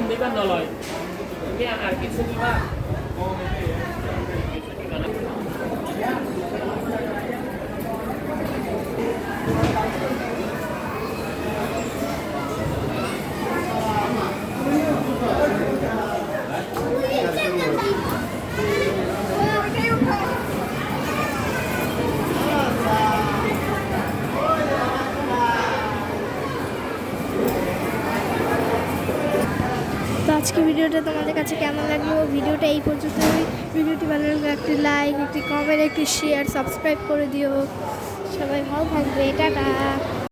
দিবা নলয় তুমি আর কিছু দিবা তো আজকে ভিডিওটা তোমাদের কাছে কেমন লাগলো, ভিডিওটা এই পর্যন্তই। ভিডিওটি ভালো লাগলে একটি লাইক, একটি কমেন্ট, একটি শেয়ার, সাবস্ক্রাইব করে দিও। সবাই ভালো থাকবে, টাটা।